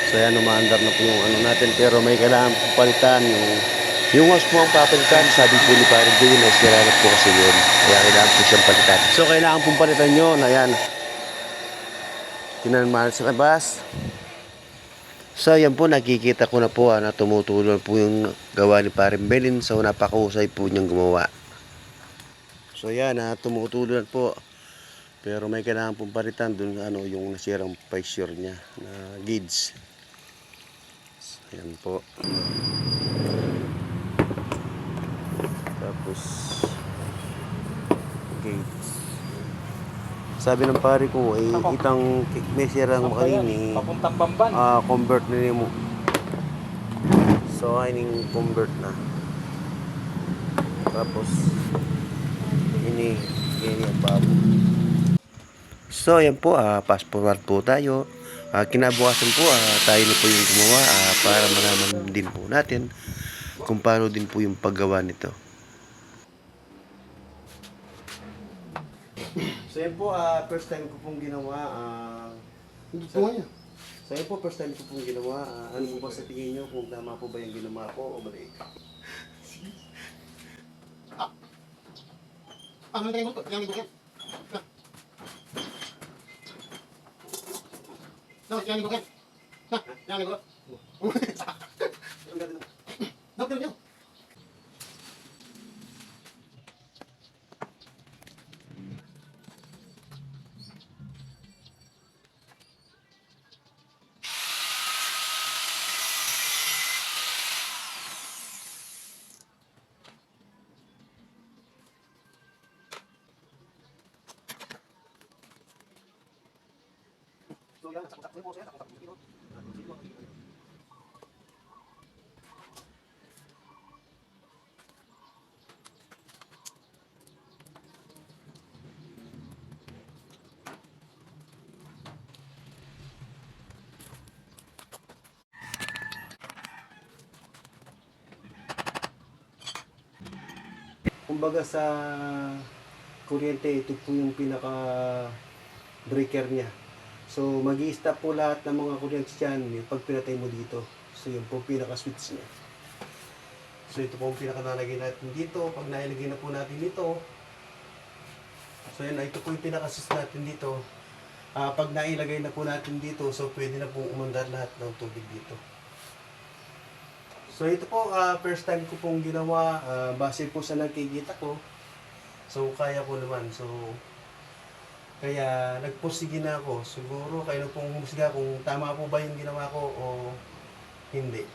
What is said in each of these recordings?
So yan, umaandar na po yung ano natin, pero may kailangan po palitan yung hose po ang papalitan. Sabi po ni Parang Jay na sira na po kasi yun, kaya kailangan po siyang palitan. So kailangan pong palitan yun. Ayan, tinanmahan sa labas. So yan po, nakikita ko na po na tumutulong po yung gawa ni Parang Belin. So napakahusay po niyang gumawa. So yan, tumutulong po. Pero may kailangan pong palitan dun ano, yung nasirang pressure niya na gauge. Ayan po. Tapos gauge. Sabi ng pare ko ay itang may sirang makalini. Papuntang Bamban. Convert na mo. So aning convert na. Tapos ini ang babo. So ayan po, fast forward po tayo. Kinabukasan po, tayo na po yung gumawa para malaman din po natin kung paano din po yung paggawa nito. So yan po, first time ko pong ginawa. Hindi ko nga. So yan po, first time ko pong ginawa. Ano po ba sa tingin nyo kung tama po ba yung ginawa ko o mali? Ano tayo mo? Yang ibukin. No, yang ibukin. Yang ibukin. Dokter niyo. So yan, sakot-sakot mo siya, sakot-sakot mo. Kumbaga sa kuryente, ito po yung pinaka breaker niya. So mag-i-stop po lahat ng mga kuryente dyan pag pinatay mo dito. So yun po pinaka switch niya. So ito po ang pinaka nalagay natin dito. Pag nailagay na po natin dito, so yun, ito po yung pinaka switch natin dito. Pag nailagay na po natin dito, so pwede na pong umandar lahat ng tubig dito. So ito po, first time ko pong ginawa, base po sa nakikita ko. So kaya ko naman. So kaya nagpursige na ako. Siguro kayo na pong humusga kung tama po ba yung ginawa ko o hindi.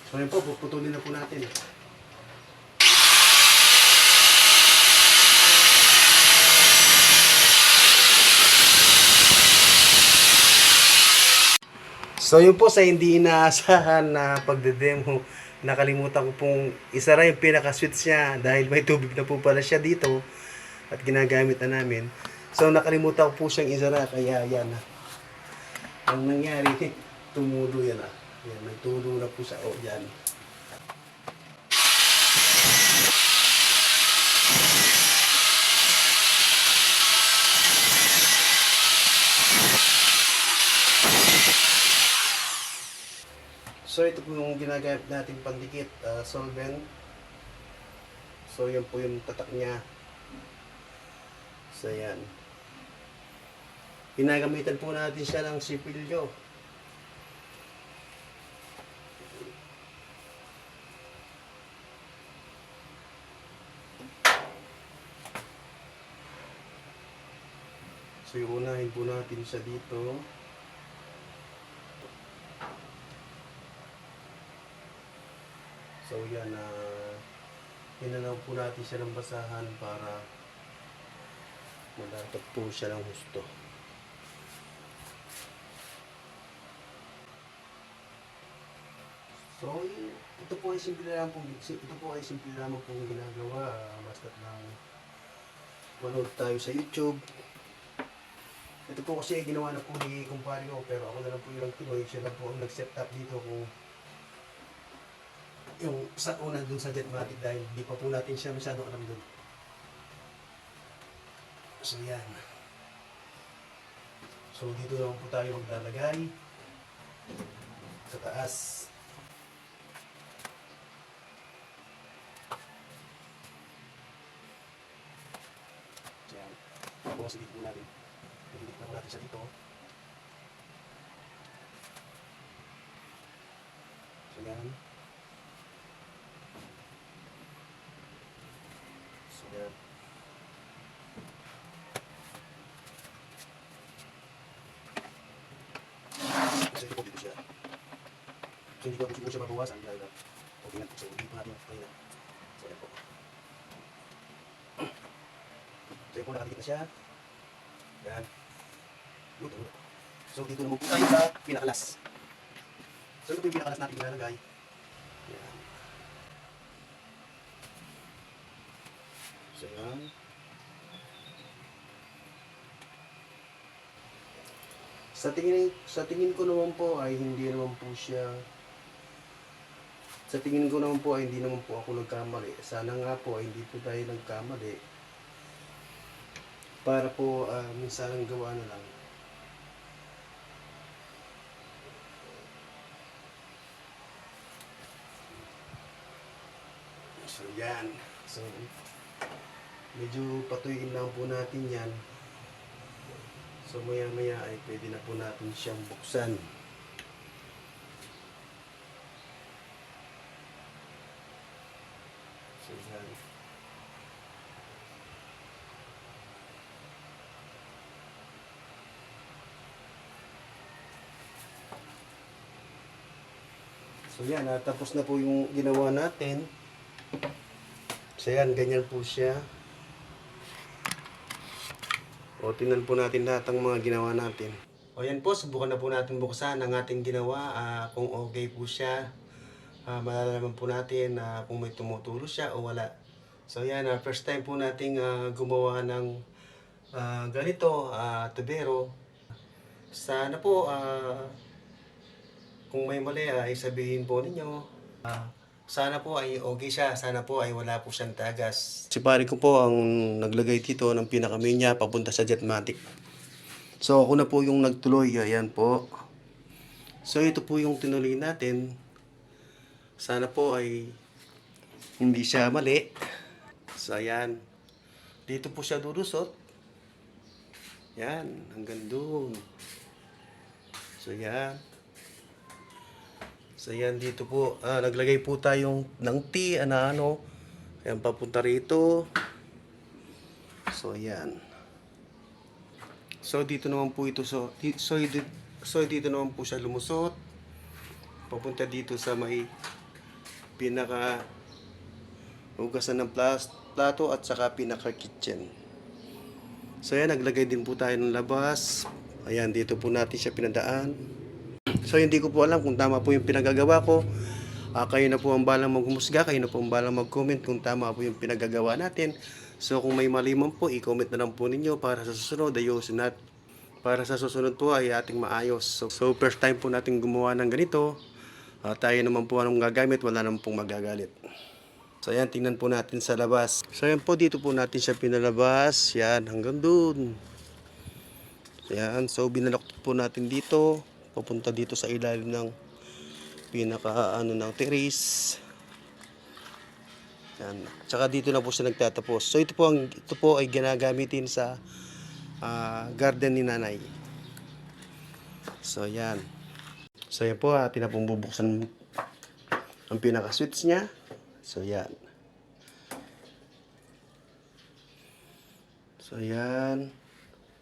So yun po, puputulin na po natin. So yun po, sa hindi inaasahan na pagde-demo, nakalimutan ko pong isara yung pinaka-switch niya dahil may tubig na po pala siya dito at ginagamit na namin. So nakalimutan ko po siyang isara, kaya yan. Ang nangyari, tumulo yan. Yan, nagtulo na po siya. O, yan. So ito po yung ginagamit nating pandikit, solvent. So yan po yung tatak niya. So yan. Pinagamitan po natin siya ng sipilyo. So unahin po natin siya dito. So yan, hinanaw po natin siya ng basahan para malapat po siya ng husto. So ito po ay simple lamang pong ginagawa, basta lang manood tayo sa YouTube. Ito po kasi ginawa na po ni kumpare ko, pero ako na lang po yung nagtuloy, siya lang po ang nag-set up dito kung yung sa una dun sa Jetmatic dahil di pa po natin siya masyado alam dun. So yan. So dito naman po tayo maglalagay sa taas. Yan. Tapos dito po natin. Dito po natin siya dito. So yan. So yan. Kasi ito po dito siya. So hindi ko po siya mabawasan dahil okay na po. So hindi po natin okay na. So yan po. So yan po nakadikit na siya. Yan. Luto. So dito naman po tayo sa pinakalas. So ito po yung pinakalas natin ilalagay. Yan. So yan. Sa tingin ko naman po ay hindi naman po siya, sa tingin ko naman po ay hindi naman po ako nagkamali. Sana nga po ay hindi po tayo nagkamali. Para po minsan ang gawa na lang. So yan. So medyo patuyuin lang po natin yan. So maya maya ay pwede na po natin siyang buksan. So yan. So yan, tapos na po yung ginawa natin. So yan, ganyan po siya. O, tingnan po natin lahat ng mga ginawa natin. O, yan po, subukan na po natin buksan ang ating ginawa. Kung okay po siya, malalaman po natin kung may tumutulo siya o wala. So, yan, first time po nating gumawa ng ganito, tubero. Sana po, kung may mali, ay sabihin po ninyo. Sana po ay okay siya. Sana po ay wala po siyang tagas. Si pare ko po ang naglagay dito ng pinakamain niya papunta sa Jetmatic. So ako na po yung nagtuloy. Ayan po. So ito po yung tinuloy natin. Sana po ay hindi siya mali. So ayan. Dito po siya dudusot. Yan. Hanggang doon. So yan. So yan dito po, naglagay po tayong ng T, ano, ayan papunta rito. So yan. So dito naman po ito, so dito naman po siya lumusot. Papunta dito sa may pinaka hugasan ng plato at saka pinaka kitchen. So yan, naglagay din po tayo ng labas. Ayan, dito po natin siya pinadaan. So hindi ko po alam kung tama po yung pinagagawa ko. Kayo na po ang balang maghumusga, kayo na po ang balang mag-comment kung tama po yung pinagagawa natin. So kung may mali man po, i-comment na lang po ninyo para sa susunod, ayusin natin. Para sa susunod po ay ating maayos. So first time po natin gumawa ng ganito. Tayo naman po anong gagamit, wala naman pong magagalit. So ayan, tingnan po natin sa labas. So ayan po, dito po natin siya pinalabas. Yan, hanggang dun. Yan, so binalok po natin dito. Papunta dito sa ilalim ng pinaka ng terrace. Yan. Tsaka dito na po siya nagtatapos. So ito po ay ginagamitin sa garden ni nanay. So yan. So yan po, atin na pong bubuksan ang pinaka switch niya. So yan. So yan.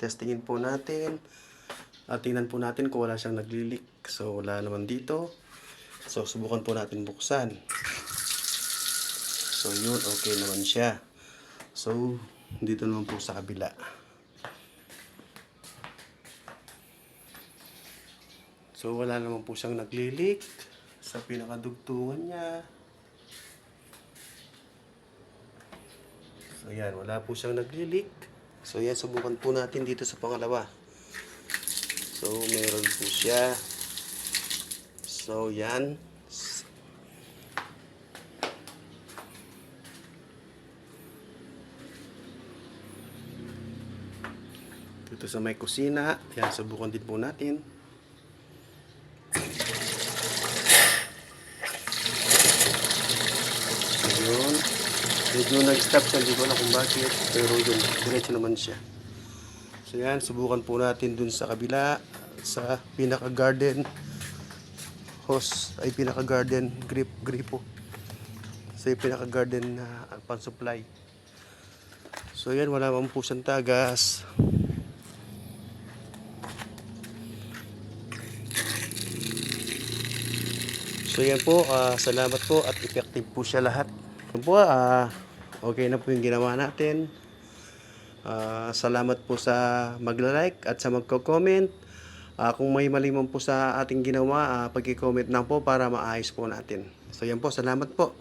Testingin po natin. At tingnan po natin kung wala siyang naglilik. So wala naman dito. So subukan po natin buksan. So yun, okay naman siya. So dito naman po sa kabila. So wala naman po siyang naglilik sa pinakadugtungan niya. So yan, wala po siyang naglilik. So yan, subukan po natin dito sa pangalawa. So meron po siya. So yan. Dito sa may kusina, yan, subukan din po natin. So yun, medyo nag-stop siya, hindi ko alam kung bakit, pero yung diretso naman siya. So yan, subukan po natin dun sa kabila, sa pinaka-garden hose, ay pinaka-garden gripo. So yung pinaka-garden na pan-supply. So yan, wala man po siyang tagas. So yan po, salamat po at effective po siya lahat. Yan po, okay na po yung ginawa natin. Salamat po sa magla-like at sa magko-comment. Kung may mali man po sa ating ginawa, pag-comment na po para maayos po natin. So yan po, salamat po.